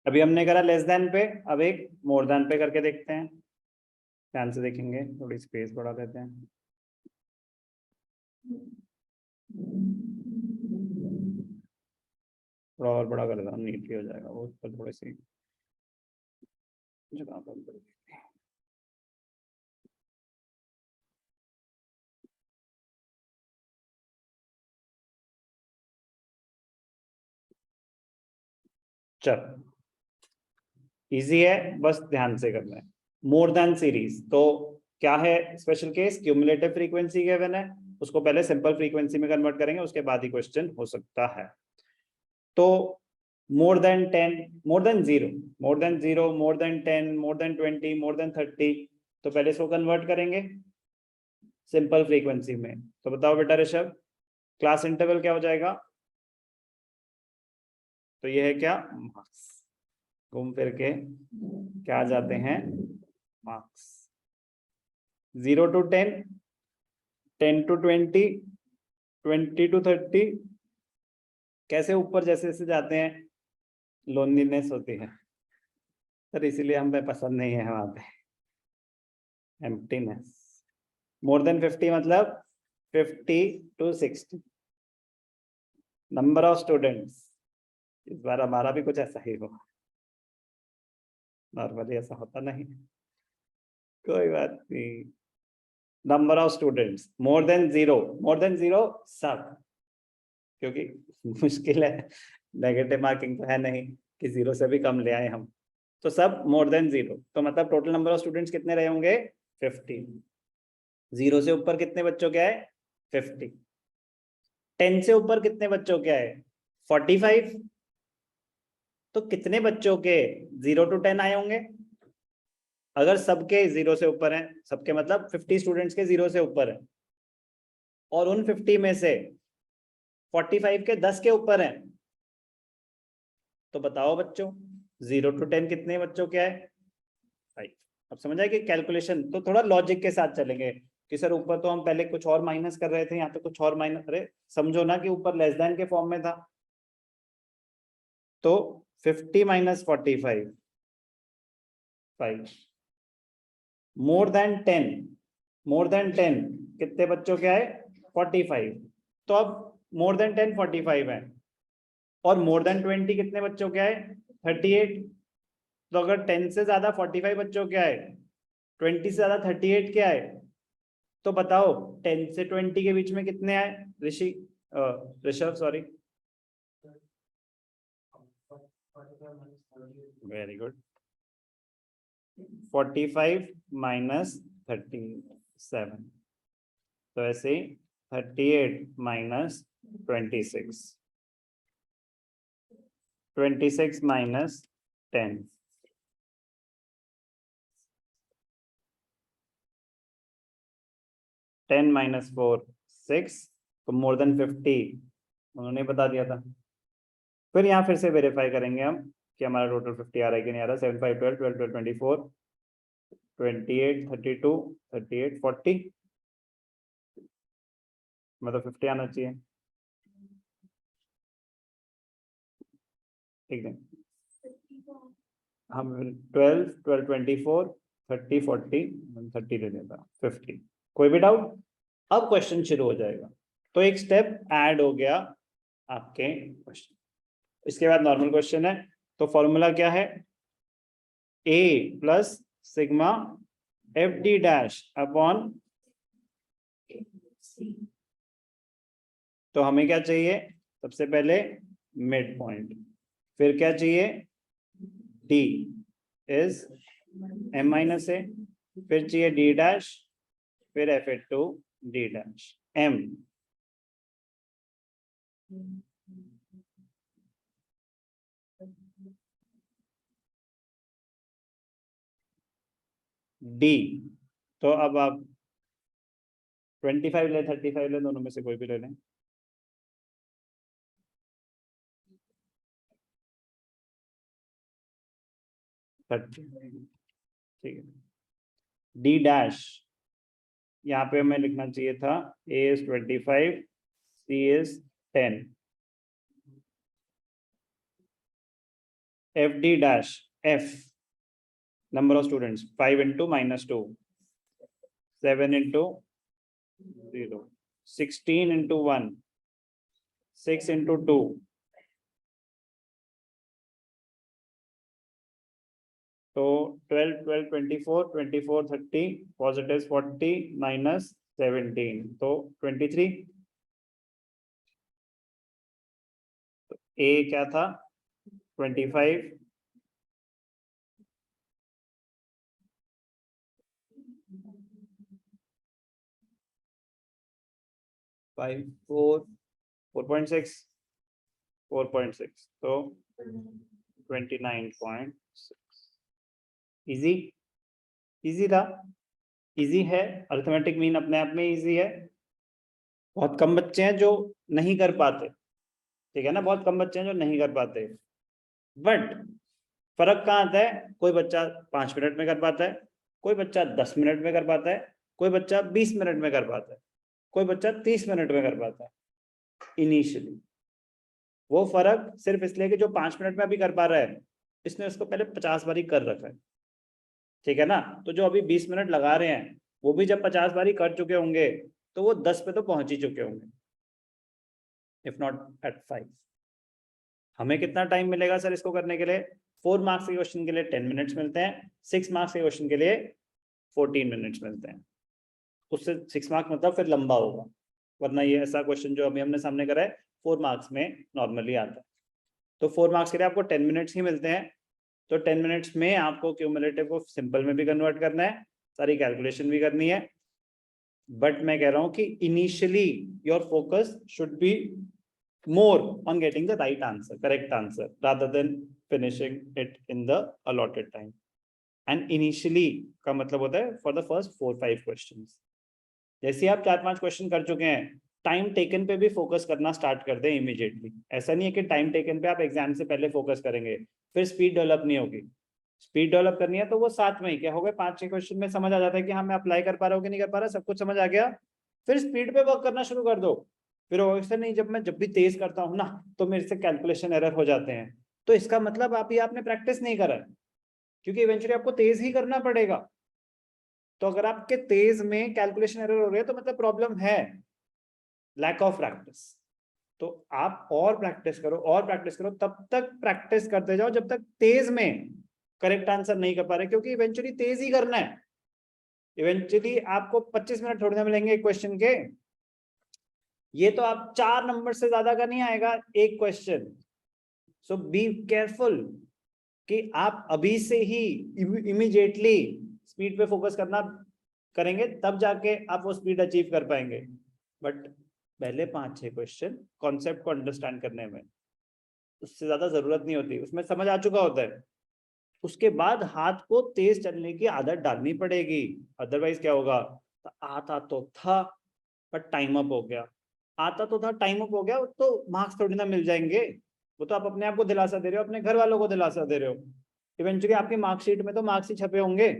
अभी हमने करा लेस देन पे, अब एक मोर देन पे करके देखते हैं। ध्यान से देखेंगे, थोड़ी स्पेस बढ़ा देते हैं। थोड़ा और बड़ा कर देता हूँ, नीट हो जाएगा वो, तो थोड़ी सी जगह कम कर देते हैं। चल इजी है, बस ध्यान से करना है। मोर देन सीरीज तो क्या है? Special case, cumulative frequency given है, उसको पहले सिंपल फ्रीक्वेंसी में कन्वर्ट करेंगे, उसके बाद ही क्वेश्चन हो सकता है। तो more than 10, more than 0, more than 0, more than 10, more than 20, more than 30, तो पहले इसको कन्वर्ट करेंगे सिंपल फ्रीक्वेंसी में। तो बताओ बेटा ऋषभ, क्लास इंटरवल क्या हो जाएगा? तो ये है क्या? मार्क्स। घूम फिर के क्या आ जाते हैं? मार्क्स। 0 to 10, 10 to 20, 20 to 30, कैसे ऊपर जैसे जैसे जाते हैं लोनलीनेस होती है सर, इसीलिए हमें पसंद नहीं है वहां पे, एम्प्टीनेस। मोर देन 50 मतलब 50 to 60, नंबर ऑफ स्टूडेंट्स। इस बार हमारा भी कुछ ऐसा ही हो, नॉर्मली ऐसा होता नहीं, कोई बात नहीं। Number of students more than 0, more than 0 सब, क्योंकि मुश्किल है, नेगेटिव मार्किंग तो है नहीं कि 0 से भी कम ले आए हम, तो सब मोर देन 0। तो मतलब टोटल नंबर ऑफ स्टूडेंट्स कितने रहे होंगे? 50। 0 से ऊपर कितने बच्चों के आए? 50। 10 से ऊपर कितने बच्चों के आए? 45। तो कितने बच्चों के 0 to 10 आए होंगे? अगर सबके 0 से ऊपर हैं, सबके मतलब 50 स्टूडेंट्स के 0 से ऊपर है, और उन 50 में से 45 के 10 के ऊपर हैं, तो बताओ बच्चों 0 to 10 कितने बच्चों के आए? 5। अब समझ आए कि कैलकुलेशन तो थोड़ा लॉजिक के साथ चलेंगे कि सर ऊपर तो हम पहले कुछ और माइनस कर रहे थे, यहाँ पे कुछ और माइनस, अरे समझो ना कि ऊपर लेस देन के फॉर्म में था, तो 50 minus 45, 5। More than 10, more than 10 कितने बच्चों के आए? 45। तो अब मोर देन 10 45 है, और मोर देन 20 कितने बच्चों के आए? 38। तो अगर 10 से ज्यादा 45 बच्चों के आए, 20 से ज्यादा 38 के आए, तो बताओ 10 से 20 के बीच में कितने आए? Rishabh sorry, very good, 45 minus 37, तो ऐसे ही 38 minus 26, 26 minus 10, 10 minus 4 6, तो मोर देन 50 उन्होंने बता दिया था। फिर यहाँ फिर से वेरीफाई करेंगे हम कि हमारा टोटल 50 आ रहा है कि नहीं आ रहा। 7 5 12 12 12 24 28 32 38 40, मतलब 50 आना चाहिए, ठीक है। हम 12 12 24 30 40 30 दे देता, 50। कोई भी डाउट? अब क्वेश्चन शुरू हो जाएगा, तो एक स्टेप ऐड हो गया आपके क्वेश्चन। इसके बाद नॉर्मल क्वेश्चन है, तो फॉर्मूला क्या है? A plus sigma F D dash upon, तो हमें क्या चाहिए? सबसे पहले मिड पॉइंट, फिर क्या चाहिए? D is M minus A, फिर चाहिए डी डैश, फिर F at two D dash M. D, तो अब आप 25 ले 35 ले, दोनों में से कोई भी ले लें। ठीक है। डी डैश, यहाँ पे हमें लिखना चाहिए था A is 25, C is 10, FD dash F number of students 5 into -2, 7 into 0, 16 into 1, 6 into 2, so 12, 12, 24, 24, 30, positives 40 minus 17, तो 23. तो A क्या था 25, 5, 4, 4.6, 4.6, तो 29.6. इजी, इजी था, इजी है, अरिथमेटिक मीन अपने आप में इजी है. बहुत कम बच्चे हैं जो नहीं कर पाते, ठीक है ना, बहुत कम बच्चे हैं जो नहीं कर पाते. बट फर्क कहाँ आता है, कोई बच्चा 5 मिनट में कर पाता है, कोई बच्चा 10 मिनट में कर पाता है, कोई बच्चा 20 मिनट में कर पाता है, कोई बच्चा 30 मिनट में कर पाता है इनिशियली. वो फर्क सिर्फ इसलिए कि जो 5 मिनट में अभी कर पा रहा है, इसने उसको पहले 50 बारी कर रखा है, ठीक है ना. तो जो अभी 20 मिनट लगा रहे हैं, वो भी जब 50 बारी कर चुके होंगे, तो वो 10 पे तो पहुंच ही चुके होंगे, इफ नॉट एट 5. हमें कितना टाइम मिलेगा सर इसको करने के लिए? 4 मार्क्स के क्वेश्चन के लिए 10 मिनट्स मिलते हैं, 6 मार्क्स के क्वेश्चन के लिए 14 मिनट्स मिलते हैं. उससे 6 मार्क्स मतलब फिर लंबा होगा, वरना ये ऐसा क्वेश्चन जो अभी हमने सामने करा है 4 मार्क्स में नॉर्मली आता है. तो 4 मार्क्स के लिए आपको 10 मिनट्स ही मिलते हैं. तो 10 मिनट्स में आपको क्यूमुलेटिव को सिंपल में भी कन्वर्ट करना है, सारी कैलकुलेशन भी करनी है. बट मैं कह रहा हूं कि initially your focus should be more on getting the right answer, correct answer, rather than finishing it in the allotted time. And initially का मतलब होता है for the first 4-5 questions. जैसे आप 4-5 क्वेश्चन कर चुके हैं, टाइम टेकन पे भी फोकस करना स्टार्ट कर दें इमीडिएटली. ऐसा नहीं है कि टाइम टेकन पे आप एग्जाम से पहले फोकस करेंगे, फिर स्पीड डेवलप नहीं होगी. स्पीड डेवलप करनी है तो वो साथ में ही क्या होगा, 5-6 क्वेश्चन में समझ आ जाता है कि हाँ मैं अप्लाई कर पा रहा हूँ कि नहीं कर पा रहा, सब कुछ समझ आ गया, फिर स्पीड पे वर्क करना शुरू कर दो. फिर वैसे नहीं, जब भी तेज करता हूँ ना, तो मेरे से कैलकुलेशन एरर हो जाते हैं, तो इसका मतलब आपने प्रैक्टिस नहीं करा है, क्योंकि इवेंचुअली आपको तेज ही करना पड़ेगा. तो अगर आपके तेज में कैलकुलेशन एरर हो रहे हैं, तो मतलब प्रॉब्लम है, लैक ऑफ प्रैक्टिस. तो आप और प्रैक्टिस करो, और प्रैक्टिस करो, तब तक प्रैक्टिस करते जाओ जब तक तेज में करेक्ट आंसर नहीं कर पा रहे, क्योंकि इवेंचुअली तेज ही करना है. इवेंचुअली आपको 25 मिनट थोड़ी ना मिलेंगे क्वेश्चन के. ये तो आप 4 नंबर से ज्यादा का नहीं आएगा एक क्वेश्चन. सो बी केयरफुल कि आप अभी से ही इमीडिएटली स्पीड पे फोकस करना करेंगे, तब जाके आप वो स्पीड अचीव कर पाएंगे. बट पहले 5-6 क्वेश्चन कॉन्सेप्ट को अंडरस्टैंड करने में, उससे ज्यादा जरूरत नहीं होती, उसमें समझ आ चुका होता है. उसके बाद हाथ को तेज चलने की आदत डालनी पड़ेगी, अदरवाइज क्या होगा, आता तो था पर टाइम अप हो गया, आता तो था टाइम अप हो गया, तो मार्क्स थोड़ी ना मिल जाएंगे. वो तो आप अपने आप को दिलासा दे रहे हो, अपने घर वालों को दिलासा दे रहे हो. इवेंचुअली आपकी मार्कशीट में तो मार्क्स ही छपे होंगे.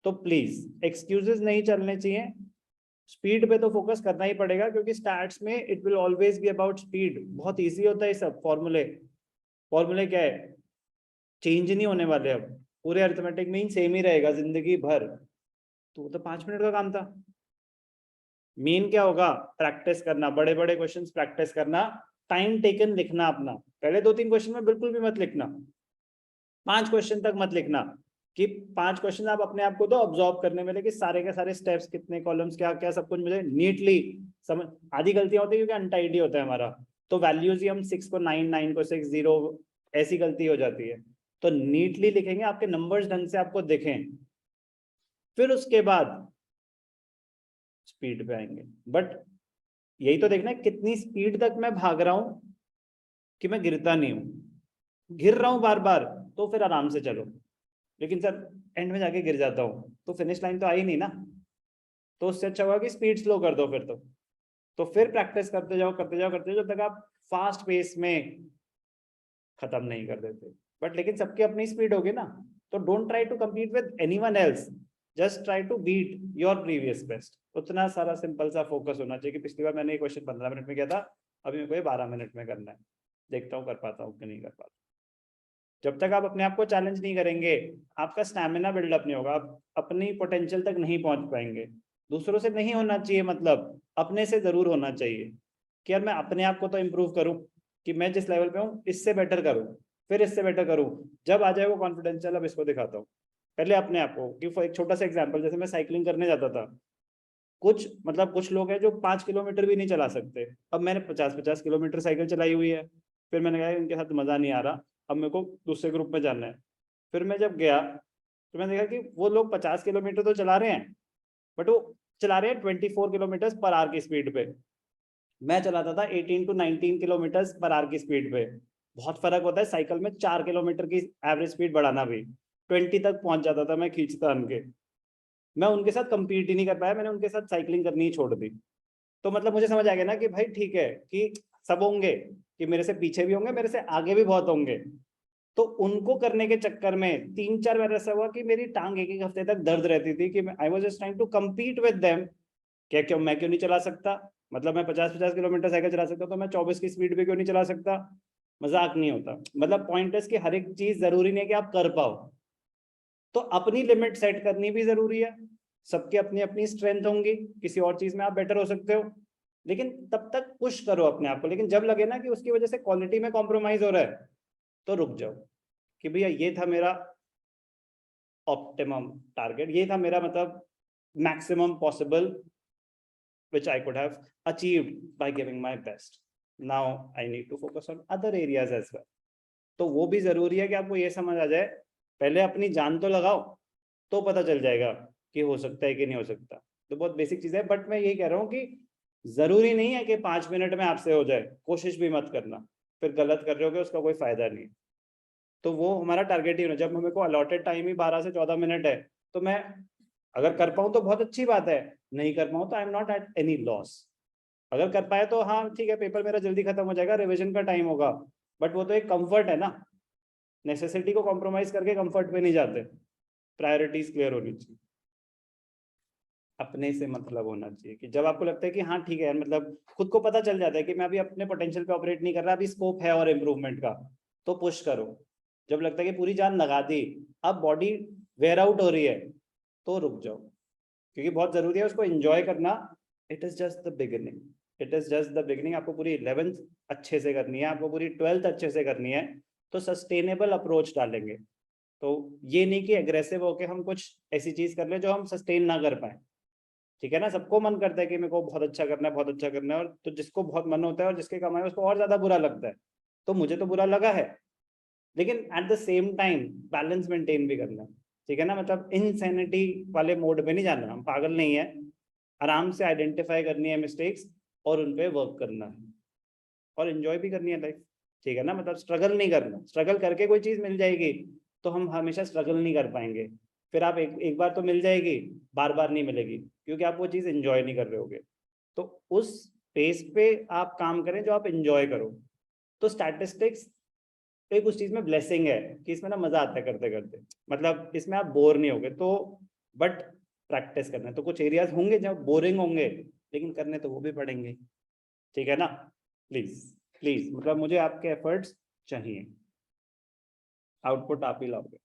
तो प्लीज एक्सक्यूजेस नहीं चलने चाहिए, स्पीड पे तो फोकस करना ही पड़ेगा, क्योंकि स्टैट्स में it will always be about speed. बहुत इजी होता है सब. फॉर्मूले क्या है, चेंज नहीं होने वाले. अब पूरे अरिथमेटिक मीन सेम ही रहेगा जिंदगी भर. तो वो तो 5 मिनट का काम था. मेन क्या होगा, प्रैक्टिस करना, बड़े बड़े क्वेश्चंस प्रैक्टिस करना, टाइम टेकन लिखना अपना. पहले 2-3 क्वेश्चन में बिल्कुल भी मत लिखना, 5 क्वेश्चन तक मत लिखना, कि 5 क्वेश्चन आप अपने आप को तो ऑब्जॉर्व करने में, लेकिन सारे के सारे स्टेप्स, कितने कॉलम्स, क्या क्या सब कुछ मुझे नीटली समझ. आधी गलतियां होती है क्योंकि अनटाइडी होता है हमारा, तो वैल्यूज ही हम 6 को 9, 9 को 6, 0 ऐसी गलती हो जाती है. तो नीटली लिखेंगे, आपके नंबर्स ढंग से आपको दिखें, फिर उसके बाद स्पीड पे आएंगे. बट यही तो देखना है कितनी स्पीड तक मैं भाग रहा हूं कि मैं गिरता नहीं हूं. गिर रहा हूं बार बार, तो फिर आराम से चलो. लेकिन सर एंड में जाके गिर जाता हूं, तो फिनिश लाइन तो आई नहीं ना. तो उससे अच्छा होगा कि स्पीड स्लो कर दो फिर. तो फिर प्रैक्टिस करते जाओ, करते जाओ, करते जाओ, जब तक आप फास्ट पेस में खत्म नहीं कर देते. बट लेकिन सबकी अपनी स्पीड होगी ना, तो don't try to compete with anyone else, just try to beat your previous best. उतना सारा सिंपल सा फोकस होना चाहिए कि पिछली बार मैंने ये क्वेश्चन 15 मिनट में किया था, अभी मेरे को ये 12 मिनट में करना है. देखता हूँ कर पाता हूँ कि नहीं कर पाता. जब तक आप अपने आप को चैलेंज नहीं करेंगे, आपका स्टैमिना बिल्डअप नहीं होगा, आप अपनी पोटेंशियल तक नहीं पहुंच पाएंगे। दूसरों से नहीं होना चाहिए, मतलब अपने से जरूर होना चाहिए कि यार मैं अपने आप को तो इम्प्रूव करूं, कि मैं जिस लेवल पे हूँ इससे बेटर करूं, फिर इससे बेटर करूं। जब आ जाए वो कॉन्फिडेंस, चल अब इसको दिखाता हूँ। पहले अपने आप को, कि एक छोटा सा एग्जाम्पल, जैसे मैं साइकिलिंग करने जाता था, कुछ लोग हैं जो 5 किलोमीटर भी नहीं चला सकते। अब मैंने 50-50 किलोमीटर साइकिल चलाई हुई है। फिर मैंने कहा इनके साथ मजा नहीं आ रहा, अब मेरे को दूसरे ग्रुप में जाना है। फिर मैं जब गया तो मैंने देखा कि वो लोग 50 किलोमीटर तो चला रहे हैं, बट वो चला रहे हैं 24 किलोमीटर पर आवर की स्पीड पे। मैं चलाता था 18 to 19 किलोमीटर पर आवर की स्पीड पे। बहुत फर्क होता है साइकिल में, 4 किलोमीटर की एवरेज स्पीड बढ़ाना भी। 20 तक पहुंच जाता था मैं खींचता उनके। मैं उनके साथ compete ही नहीं कर पाया, मैंने उनके साथ साइकिलिंग करनी ही छोड़ दी। तो मतलब मुझे समझ आ गया ना कि भाई ठीक है कि सब होंगे, कि मेरे से पीछे भी होंगे, मेरे से आगे भी बहुत होंगे। तो उनको करने के चक्कर में 3-4 बार ऐसा हुआ कि मेरी टांग एक एक हफ्ते तक दर्द रहती थी, कि I was just trying to compete with them. क्या क्यों मैं क्यों नहीं चला सकता? मतलब मैं 50-50 किलोमीटर साइकिल चला सकता, तो मैं 24 की स्पीड पे क्यों नहीं चला सकता? मजाक नहीं होता। मतलब पॉइंट है कि हर एक चीज जरूरी नहीं है कि आप कर पाओ। तो अपनी लिमिट सेट करनी भी जरूरी है। सबकी अपनी अपनी स्ट्रेंथ होंगी, किसी और चीज में आप बेटर हो सकते हो, लेकिन तब तक पुश करो अपने आप को। लेकिन जब लगे ना कि उसकी वजह से क्वालिटी में कॉम्प्रोमाइज हो रहा है, तो रुक जाओ, कि भैया ये था मेरा ऑप्टिमम टारगेट, ये था मेरा मतलब maximum possible which I could have achieved by giving my best. Now I need to focus on other areas as well. तो वो भी जरूरी है कि आपको ये समझ आ जाए, पहले अपनी जान तो लगाओ, तो पता चल जाएगा कि हो सकता है कि नहीं हो सकता। तो बहुत बेसिक चीज है, बट मैं यही कह रहा हूँ कि जरूरी नहीं है कि 5 मिनट में आपसे हो जाए, कोशिश भी मत करना, फिर गलत कर रहे होगे उसका कोई फायदा नहीं। तो वो हमारा टारगेट ही होना, जब हमें को अलॉटेड टाइम ही 12 से 14 मिनट है, तो मैं अगर कर पाऊँ तो बहुत अच्छी बात है, नहीं कर पाऊँ तो I am not at any loss. अगर कर पाए तो हाँ ठीक है, पेपर मेरा जल्दी खत्म हो जाएगा, रिवीजन का टाइम होगा, बट वो तो एक कंफर्ट है ना। नेसेसिटी को कॉम्प्रोमाइज करके कंफर्ट पे नहीं जाते। प्रायोरिटीज क्लियर होनी चाहिए, अपने से मतलब होना चाहिए, कि जब आपको लगता है कि हाँ ठीक है, मतलब खुद को पता चल जाता है कि मैं अभी अपने पोटेंशियल पे ऑपरेट नहीं कर रहा, अभी स्कोप है और इम्प्रूवमेंट का, तो पुश करो। जब लगता है कि पूरी जान लगा दी, अब बॉडी वेयर आउट हो रही है, तो रुक जाओ, क्योंकि बहुत जरूरी है उसको एंजॉय करना। It is just the beginning, it is just the beginning. आपको पूरी 11th अच्छे से करनी है, आपको पूरी 12th अच्छे से करनी है, तो सस्टेनेबल अप्रोच डालेंगे। तो ये नहीं कि एग्रेसिव होके हम कुछ ऐसी चीज कर ले जो हम सस्टेन ना कर पाए। ठीक है ना, सबको मन करता है कि मेरे को बहुत अच्छा करना है, बहुत अच्छा करना है, और तो जिसको बहुत मन होता है और जिसके कमाए उसको और ज्यादा बुरा लगता है। तो मुझे तो बुरा लगा है, लेकिन at the same time balance maintain भी करना है। ठीक है ना, मतलब इनसैनिटी वाले मोड पे नहीं जाना, हम पागल नहीं है। आराम से आइडेंटिफाई करनी है मिस्टेक्स, और उन पे वर्क करना है, और एंजॉय भी करनी है लाइफ। ठीक है ना, मतलब स्ट्रगल नहीं करना, स्ट्रगल करके कोई चीज मिल जाएगी तो हम हमेशा स्ट्रगल नहीं कर पाएंगे। फिर आप एक बार तो मिल जाएगी, बार बार नहीं मिलेगी, क्योंकि आप वो चीज एंजॉय नहीं कर रहे होगे। तो उस पेस पे आप काम करें जो आप एंजॉय करो। तो स्टैटिस्टिक्स एक उस चीज में ब्लेसिंग है कि इसमें ना मजा आता है करते करते, मतलब इसमें आप बोर नहीं होगे। तो बट प्रैक्टिस करना है, तो कुछ एरियाज होंगे जब बोरिंग होंगे, लेकिन करने तो वो भी पड़ेंगे। ठीक है ना, प्लीज प्लीज, मतलब मुझे आपके एफर्ट्स चाहिए, आउटपुट आप ही लाओगे।